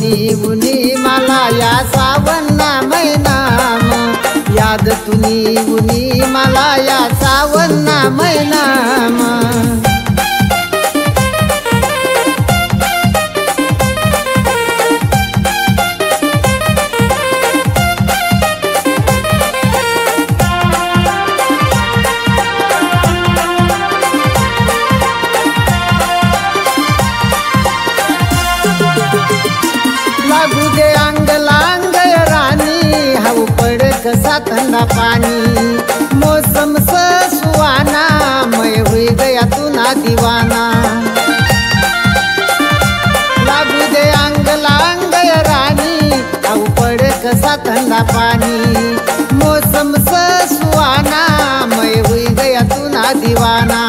तुनी उनी मला या सावन्ना मैनाम, याद तुनी उनी मला या सावन्ना मैनाम। लागू दे अंग लांग रानी, हाऊ पड कसा थंडा पानी, मौसम से सुहाना, मैं हुई गया तू ना दीवाना। लागू दे अंग लांग रानी, हाऊ पड कसा थंडा पानी, मौसम से सुहाना, मैं हुई गया तू ना दीवाना।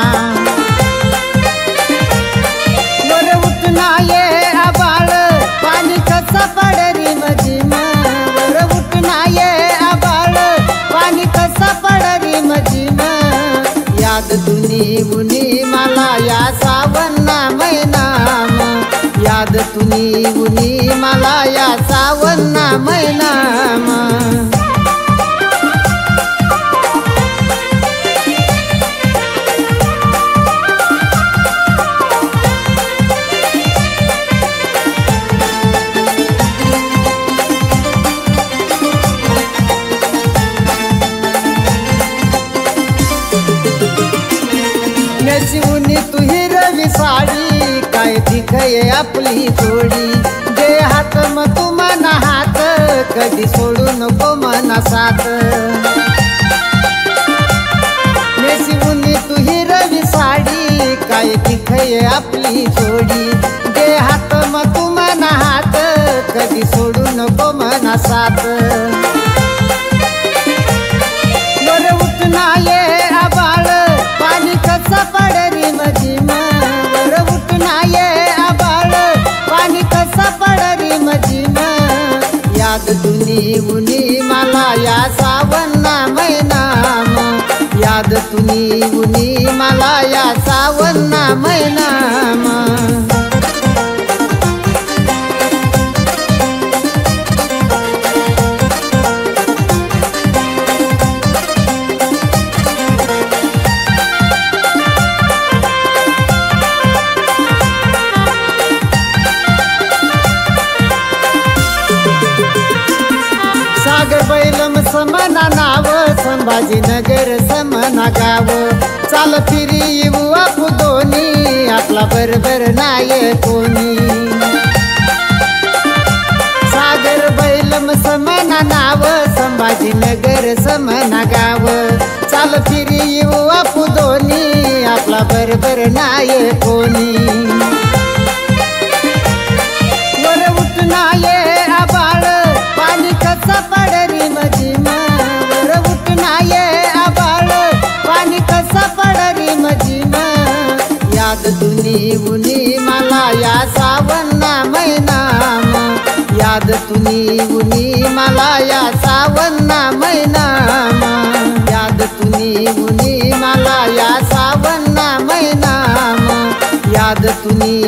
वर उठना ये आबाळ पानी कसा पडरी मजीम, वर उठना ये आबाळ पानी कसा पडरी मजीम, याद तुनी उनी मला या सावन्ना मैनाम, याद तुनी उनी मला या सावन्ना मैनाम। नेसवून तू हिरवी साडी, काय दिखये आपली जोडी, दे हात मग तू मना हात, कधी सोडू नको मना साथ। नेसवून तू हिरवी साडी, काय दिखये आपली जोडी, दे हात मग तू मना हात, कधी सोडू नको मना साथ। वर उठना ये आबाळ पानी कसा पडरी मजीम, वर उठना ये आबाळ पानी कसा पडरी मजीम, याद तुनी उनी मला या सावन्ना मैनाम, याद तुनी उनी मला या सावन्ना मैनाम। सागर बैलम समना नाव, संभाजीनगर समना गाव, चाल फिरी येऊ आपू दोन्ही, आपला बरोबर नाय कोणी। सागर बैलम समना नाव, संभाजीनगर समना गाव, चाल फिरी येऊ आपू दोन्ही, आपला बरोबर नाय कोणी। वर उठना ये आबाळ पानी कसा पडरी मजीम, वर उठना ये आबाळ पानी कसा पडरी मजीम, याद तुनी उनी मला या सावन्ना मैनाम, याद तुनी उनी मला या सावन्ना मैनाम, याद तुनी उनी मला या सावन्ना मैनाम, याद तुनी